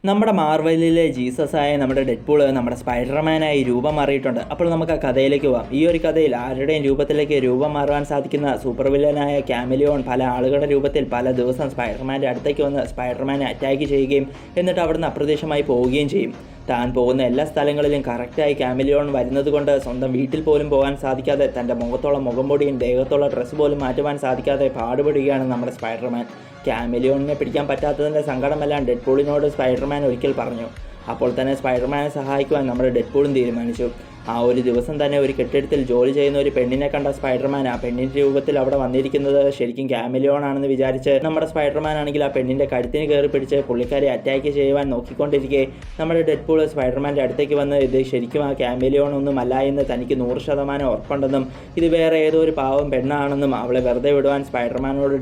നമ്മുടെ മാർവലിലെ ജീസസായ നമ്മുടെ ഡെഡ്പൂൾ നമ്മുടെ സ്പൈഡർമാനായി രൂപം മാറിയിട്ടുണ്ട്. അപ്പോൾ നമുക്ക് ആ കഥയിലേക്ക് പോകാം. ഈ ഒരു കഥയിൽ ആരുടെയും രൂപത്തിലേക്ക് രൂപം മാറുവാൻ സാധിക്കുന്ന സൂപ്പർ വില്ലനായ ക്യാമിലിയോൺ പല ആളുകളുടെ രൂപത്തിൽ പല ദിവസം സ്പൈഡർമാൻ്റെ അടുത്തേക്ക് വന്ന് സ്പൈഡർമാനെ അറ്റാക്ക് ചെയ്യുകയും എന്നിട്ട് അവിടുന്ന് അപ്രത്യക്ഷമായി പോവുകയും ചെയ്യും. താൻ പോകുന്ന എല്ലാ സ്ഥലങ്ങളിലും കറക്റ്റായി ക്യാമിലിയോൺ വരുന്നത് കൊണ്ട് സ്വന്തം വീട്ടിൽ പോലും പോകാൻ സാധിക്കാതെ തൻ്റെ മുഖത്തോളം മുഖംപൊടിയും ദേഹത്തോളം ഡ്രസ്സ് പോലും മാറ്റുവാൻ സാധിക്കാതെ പാടുപെടുകയാണ് നമ്മുടെ സ്പൈഡർമാൻ. ക്യാമിലിയോണിനെ പിടിക്കാൻ പറ്റാത്തതിൻ്റെ സങ്കടമെല്ലാം ഡെഡ്പൂളിനോട് സ്പൈഡർമാൻ ഒരിക്കൽ പറഞ്ഞു. അപ്പോൾ തന്നെ സ്പൈഡർമാനെ സഹായിക്കുവാൻ നമ്മുടെ ഡെഡ്പൂളും തീരുമാനിച്ചു. ആ ഒരു ദിവസം തന്നെ ഒരു കെട്ടിടത്തിൽ ജോലി ചെയ്യുന്ന ഒരു പെണ്ണിനെ കണ്ട സ്പൈഡർമാൻ ആ പെണ്ണിൻ്റെ രൂപത്തിൽ അവിടെ വന്നിരിക്കുന്നത് ശരിക്കും ക്യാമിലിയോൺ ആണെന്ന് വിചാരിച്ച് നമ്മുടെ സ്പൈഡർമാൻ ആണെങ്കിൽ ആ പെണ്ണിൻ്റെ കഴുത്തിന് കയറി പിടിച്ച് പുള്ളിക്കാരെ അറ്റാക്ക് ചെയ്യുവാൻ നോക്കിക്കൊണ്ടിരിക്കെ നമ്മുടെ ഡെഡ്പൂൾ സ്പൈഡർമാൻ്റെ അടുത്തേക്ക് വന്ന് ഇത് ശരിക്കും ആ ക്യാമിലിയോൺ ഒന്നുമല്ല എന്ന് തനിക്ക് 100% ഉറപ്പുണ്ടെന്നും ഇത് വേറെ ഏതോ ഒരു പാവം പെണ്ണാണെന്നും അവളെ വെറുതെ വിടുവാൻ സ്പൈഡർമാനോട്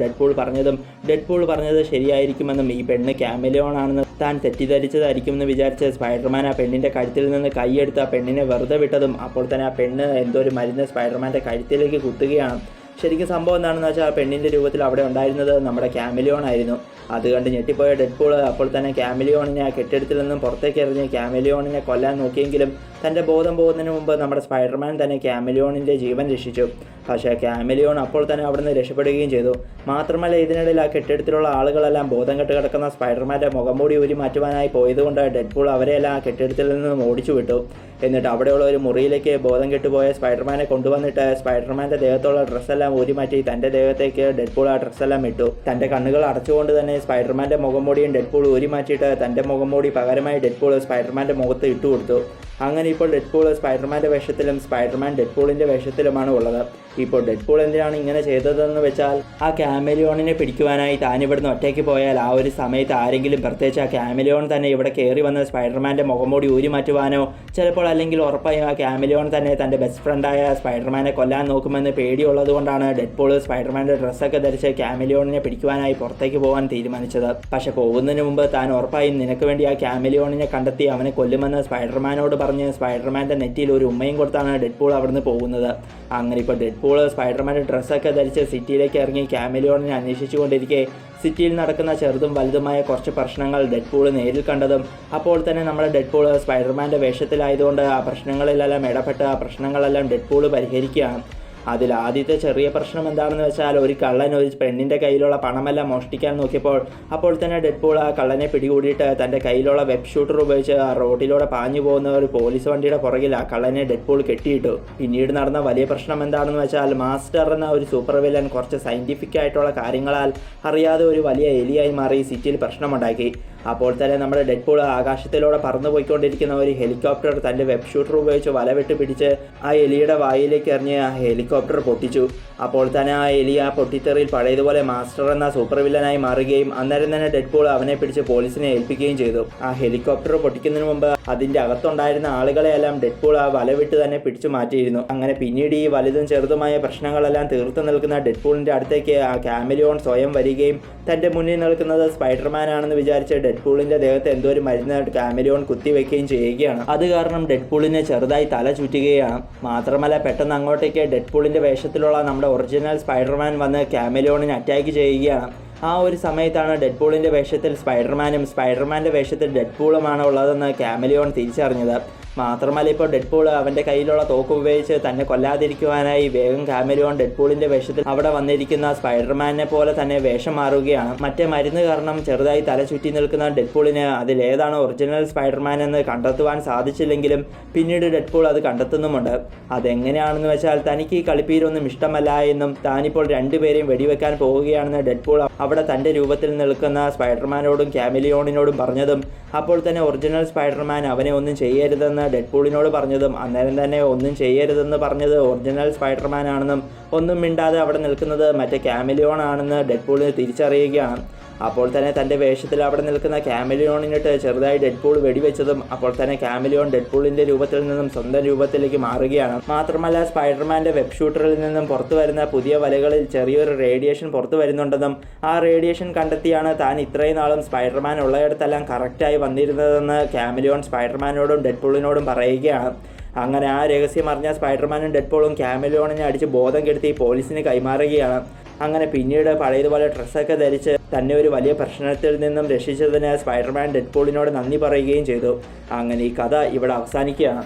ഡെഡ്പൂൾ പറഞ്ഞത് ശരിയായിരിക്കുമെന്നും ഈ പെണ്ണ് ക്യാമിലിയോൺ ആണെന്ന് താൻ തെറ്റിദ്ധരിച്ചതായിരിക്കുമെന്ന് വിചാരിച്ച് സ്പൈഡർമാൻ ആ പെണ്ണിൻ്റെ കഴുത്തിൽ നിന്ന് കൈയെടുത്ത് ആ പെണ്ണിനെ വെറുതെ വിട്ടതും അപ്പോൾ തന്നെ ആ പെണ്ണ് എന്തോ ഒരു മരുന്ന് സ്പൈഡർമാൻ്റെ കഴുത്തിലേക്ക് കുത്തുകയാണ്. ശരിക്കും സംഭവം എന്താണെന്ന് വെച്ചാൽ ആ പെണ്ണിൻ്റെ രൂപത്തിൽ അവിടെ ഉണ്ടായിരുന്നത് നമ്മുടെ ക്യാമിലിയോൺ ആയിരുന്നു. അത് കണ്ട് ഞെട്ടിപ്പോയ ഡെഡ്പൂൾ അപ്പോൾ തന്നെ ക്യാമിലിയോണിനെ ആ കെട്ടിടത്തിൽ നിന്നും പുറത്തേക്ക് എറിഞ്ഞ് ക്യാമിലിയോണിനെ കൊല്ലാൻ നോക്കിയെങ്കിലും തൻ്റെ ബോധം പോകുന്നതിന് മുമ്പ് നമ്മുടെ സ്പൈഡർമാൻ തന്നെ ക്യാമിലിയോണിൻ്റെ ജീവൻ രക്ഷിച്ചു. പക്ഷേ ക്യാമിലിയോൺ അപ്പോൾ തന്നെ അവിടെ നിന്ന് രക്ഷപ്പെടുകയും ചെയ്തു. മാത്രമല്ല ഇതിനിടയിൽ ആ കെട്ടിടത്തിലുള്ള ആളുകളെല്ലാം ബോധം കെട്ട് കിടക്കുന്ന സ്പൈഡർമാൻ്റെ മുഖംമൂടി ഊരി മാറ്റുവാനായി പോയതുകൊണ്ട് ഡെഡ്പൂൾ അവരെയെല്ലാം ആ കെട്ടിടത്തിൽ നിന്നും ഓടിച്ചു വിട്ടു. എന്നിട്ട് അവിടെയുള്ള ഒരു മുറിയിലേക്ക് ബോധം കെട്ടുപോയ സ്പൈഡർമാനെ കൊണ്ടുവന്നിട്ട് സ്പൈഡർമാൻ്റെ ദേഹത്തുള്ള ഡ്രസ്സെല്ലാം ഊരി മാറ്റി തൻ്റെ ദേഹത്തേക്ക് ഡെഡ്പൂൾ ആ ഡ്രസ്സെല്ലാം ഇട്ടു. തൻ്റെ കണ്ണുകൾ അടച്ചുകൊണ്ട് തന്നെ സ്പൈഡർമാൻ്റെ മുഖംമൂടിയും ഡെഡ്പൂൾ ഊരി മാറ്റിയിട്ട് തൻ്റെ മുഖംമൂടി പകരമായി ഡെഡ്പൂൾ സ്പൈഡർമാൻ്റെ മുഖത്ത് ഇട്ടുകൊടുത്തു. അങ്ങനെ ഇപ്പോൾ ഡെഡ്പൂൾ സ്പൈഡർമാൻ്റെ വേഷത്തിലും സ്പൈഡർമാൻ ഡെഡ്പൂളിൻ്റെ വേഷത്തിലുമാണ് ഉള്ളത്. ഇപ്പോൾ ഡെഡ്പൂൾ എന്തിനാണ് ഇങ്ങനെ ചെയ്തതെന്ന് വെച്ചാൽ ആ ക്യാമിലിയോണിനെ പിടിക്കുവാനായി താൻ ഇവിടുന്ന് ഒറ്റയ്ക്ക് പോയാൽ ആ ഒരു സമയത്ത് ആരെങ്കിലും പ്രത്യേകിച്ച് ആ ക്യാമിലിയോൺ തന്നെ ഇവിടെ കയറി വന്ന് സ്പൈഡർമാൻ്റെ മുഖംമൂടി ഊരി മാറ്റുവാനോ ചിലപ്പോൾ അല്ലെങ്കിൽ ഉറപ്പായും ആ ക്യാമിലിയോൺ തന്നെ തൻ്റെ ബെസ്റ്റ് ഫ്രണ്ടായ സ്പൈഡർമാനെ കൊല്ലാൻ നോക്കുമെന്ന് പേടിയുള്ളത് കൊണ്ടാണ് ഡെഡ്പൂൾ സ്പൈഡർമാൻ്റെ ഡ്രസ്സൊക്കെ ധരിച്ച് ക്യാമിലിയോണിനെ പിടിക്കുവാനായി പുറത്തേക്ക് പോകാൻ തീരുമാനിച്ചത്. പക്ഷേ പോകുന്നതിന് മുമ്പ് താൻ ഉറപ്പായും നിനക്ക് വേണ്ടി ആ ക്യാമിലിയോണിനെ കണ്ടെത്തി അവനെ കൊല്ലുമെന്ന് സ്പൈഡർമാനോട് പറഞ്ഞ് സ്പൈഡർമാൻ്റെ നെറ്റിയിൽ ഒരു ഉമ്മയും കൊടുത്താണ് ഡെഡ്പൂൾ അവിടുന്ന് പോകുന്നത്. അങ്ങനെ ഇപ്പോൾ ഡെഡ്പൂൾ സ്പൈഡർമാൻ്റെ ഡ്രസ്സൊക്കെ ധരിച്ച് സിറ്റിയിലേക്ക് ഇറങ്ങി ക്യാമിലിയോണിനെ അന്വേഷിച്ചുകൊണ്ടിരിക്കെ സിറ്റിയിൽ നടക്കുന്ന ചെറുതും വലുതുമായ കുറച്ച് പ്രശ്നങ്ങൾ ഡെഡ്പൂൾ നേരിൽ കണ്ടതും അപ്പോൾ തന്നെ നമ്മുടെ ഡെഡ്പൂൾ സ്പൈഡർമാൻ്റെ വേഷത്തിലായതുകൊണ്ട് ആ പ്രശ്നങ്ങളിലെല്ലാം ഇടപെട്ട് ആ പ്രശ്നങ്ങളെല്ലാം ഡെഡ്പൂൾ പരിഹരിക്കുകയാണ്. അതിൽ ആദ്യത്തെ ചെറിയ പ്രശ്നം എന്താണെന്ന് വെച്ചാൽ ഒരു കള്ളൻ ഒരു പെണ്ണിൻ്റെ കയ്യിലുള്ള പണമെല്ലാം മോഷ്ടിക്കാൻ നോക്കിയപ്പോൾ അപ്പോൾ തന്നെ ഡെഡ്പൂൾ ആ കള്ളനെ പിടികൂടിയിട്ട് തൻ്റെ കയ്യിലുള്ള വെബ് ഷൂട്ടർ ഉപയോഗിച്ച് ആ റോഡിലൂടെ പാഞ്ഞു പോകുന്ന ഒരു പോലീസ് വണ്ടിയുടെ പുറകിൽ ആ കള്ളനെ ഡെഡ്പൂൾ കെട്ടിയിട്ടു. പിന്നീട് നടന്ന വലിയ പ്രശ്നം എന്താണെന്ന് വെച്ചാൽ മാസ്റ്റർ എന്ന ഒരു സൂപ്പർ വില്ലൻ കുറച്ച് സയൻറ്റിഫിക് ആയിട്ടുള്ള കാര്യങ്ങളാൽ അറിയാതെ ഒരു വലിയ എലിയായി മാറി സിറ്റിയിൽ പ്രശ്നമുണ്ടാക്കി. അപ്പോൾ തന്നെ നമ്മുടെ ഡെഡ്പൂൾ ആകാശത്തിലൂടെ പറന്നു പോയിക്കൊണ്ടിരിക്കുന്ന ഒരു ഹെലികോപ്റ്റർ തൻ്റെ വെബ് ഷൂട്ടർ ഉപയോഗിച്ച് വലവിട്ട് പിടിച്ച് ആ എലിയുടെ വായിലേക്ക് എറിഞ്ഞ് ആ ഹെലികോപ്റ്റർ പൊട്ടിച്ചു. അപ്പോൾ തന്നെ ആ എലി ആ പൊട്ടിത്തെറിയിൽ പഴയതുപോലെ മാസ്റ്റർ എന്ന സൂപ്പർ വില്ലനായി മാറുകയും അന്നേരം തന്നെ ഡെഡ്പൂൾ അവനെ പിടിച്ച് പോലീസിനെ ഏൽപ്പിക്കുകയും ചെയ്തു. ആ ഹെലികോപ്റ്റർ പൊട്ടിക്കുന്നതിന് മുമ്പ് അതിൻ്റെ അകത്തുണ്ടായിരുന്ന ആളുകളെയെല്ലാം ഡെഡ്പൂൾ ആ വലവിട്ട് തന്നെ പിടിച്ചു മാറ്റിയിരുന്നു. അങ്ങനെ പിന്നീട് ഈ വലുതും ചെറുതുമായ പ്രശ്നങ്ങളെല്ലാം തീർത്തു നിൽക്കുന്ന ഡെഡ്പൂളിൻ്റെ അടുത്തേക്ക് ആ ക്യാമിലിയോൺ സ്വയം വരികയും തൻ്റെ മുന്നിൽ നിൽക്കുന്നത് സ്പൈഡർമാൻ ആണെന്ന് വിചാരിച്ച് ഡെഡ്പൂളിൻ്റെ ദേഹത്ത് എന്തോ ഒരു മരുന്ന് ക്യാമിലിയോൺ കുത്തിവെക്കുകയും ചെയ്യുകയാണ്. അത് കാരണം ഡെഡ്പൂളിന് ചെറുതായി തല ചുറ്റുകയാണ്. മാത്രമല്ല പെട്ടെന്ന് അങ്ങോട്ടേക്ക് ഡെഡ്പൂളിൻ്റെ വേഷത്തിലുള്ള നമ്മുടെ ഒറിജിനൽ സ്പൈഡർമാൻ വന്ന് ക്യാമിലിയോണിനെ അറ്റാക്ക് ചെയ്യുകയാണ്. ആ ഒരു സമയത്താണ് ഡെഡ്പൂളിൻ്റെ വേഷത്തിൽ സ്പൈഡർമാനും സ്പൈഡർമാൻ്റെ വേഷത്തിൽ ഡെഡ്പൂളുമാണ് ഉള്ളതെന്ന് ക്യാമിലിയോൺ തിരിച്ചറിഞ്ഞത്. മാത്രമല്ല ഇപ്പോൾ ഡെഡ്പൂൾ അവൻ്റെ കയ്യിലുള്ള തോക്ക് ഉപയോഗിച്ച് തന്നെ കൊല്ലാതിരിക്കുവാനായി വേഗം ക്യാമിലിയോൺ ഡെഡ്പൂളിൻ്റെ വേഷത്തിൽ അവിടെ വന്നിരിക്കുന്ന സ്പൈഡർമാനെ പോലെ തന്നെ വേഷം മാറുകയാണ്. മറ്റേ മരുന്ന് കാരണം ചെറുതായി തല ചുറ്റി നിൽക്കുന്ന ഡെഡ്പൂളിന് അതിലേതാണ് ഒറിജിനൽ സ്പൈഡർമാൻ എന്ന് കണ്ടെത്തുവാൻ സാധിച്ചില്ലെങ്കിലും പിന്നീട് ഡെഡ്പൂൾ അത് കണ്ടെത്തുന്നുമുണ്ട്. അതെങ്ങനെയാണെന്ന് വെച്ചാൽ തനിക്ക് ഈ കളിപ്പീരൊന്നും ഇഷ്ടമല്ല എന്നും താനിപ്പോൾ രണ്ടുപേരെയും വെടിവെക്കാൻ പോവുകയാണെന്ന് ഡെഡ്പൂൾ അവിടെ തൻ്റെ രൂപത്തിൽ നിൽക്കുന്ന സ്പൈഡർമാനോടും ക്യാമിലിയോണിനോടും പറഞ്ഞതും അപ്പോൾ തന്നെ ഒറിജിനൽ സ്പൈഡർമാൻ അവനെ ഒന്നും ചെയ്യരുതെന്ന് ഡെഡ്പൂളിനോട് പറഞ്ഞതും അന്നേരം തന്നെ ഒന്നും ചെയ്യരുതെന്ന് പറഞ്ഞത് ഒറിജിനൽ സ്പൈഡർമാൻ ആണെന്നും ഒന്നും മിണ്ടാതെ അവിടെ നിൽക്കുന്നത് മറ്റേ ക്യാമിലിയോൺ ആണെന്ന് ഡെഡ്പൂളിന് തിരിച്ചറിയുകയാണ്. അപ്പോൾ തന്നെ തൻ്റെ വേഷത്തിൽ അവിടെ നിൽക്കുന്ന ക്യാമിലിയോണിനിട്ട് ചെറുതായി ഡെഡ്പൂൾ വെടിവെച്ചതും അപ്പോൾ തന്നെ ക്യാമിലിയോൺ ഡെഡ്പൂളിൻ്റെ രൂപത്തിൽ നിന്നും സ്വന്തം രൂപത്തിലേക്ക് മാറുകയാണ്. മാത്രമല്ല സ്പൈഡർമാൻ്റെ വെബ് ഷൂട്ടറിൽ നിന്നും പുറത്തു വരുന്ന പുതിയ വലകളിൽ ചെറിയൊരു റേഡിയേഷൻ പുറത്തു വരുന്നുണ്ടെന്നും ആ റേഡിയേഷൻ കണ്ടെത്തിയാണ് താൻ ഇത്രയും നാളും സ്പൈഡർമാൻ ഉള്ളയിടത്തെല്ലാം കറക്റ്റായി വന്നിരുന്നതെന്ന് ക്യാമിലിയോൺ സ്പൈഡർമാനോടും ഡെഡ്പൂളിനോടും പറയുകയാണ്. അങ്ങനെ ആ രഹസ്യം അറിഞ്ഞ സ്പൈഡർമാനും ഡെഡ്പൂളും ക്യാമലിയോണിനെ അടിച്ച് ബോധം കെടുത്തി പോലീസിന് കൈമാറുകയാണ്. അങ്ങനെ പിന്നീട് പഴയതുപോലെ ഡ്രസ്സൊക്കെ ധരിച്ച് തന്നെ ഒരു വലിയ പ്രശ്നത്തിൽ നിന്നും രക്ഷിച്ചതിന് സ്പൈഡർമാൻ ഡെഡ്പൂളിനോട് നന്ദി പറയുകയും ചെയ്തു. അങ്ങനെ ഈ കഥ ഇവിടെ അവസാനിക്കുകയാണ്.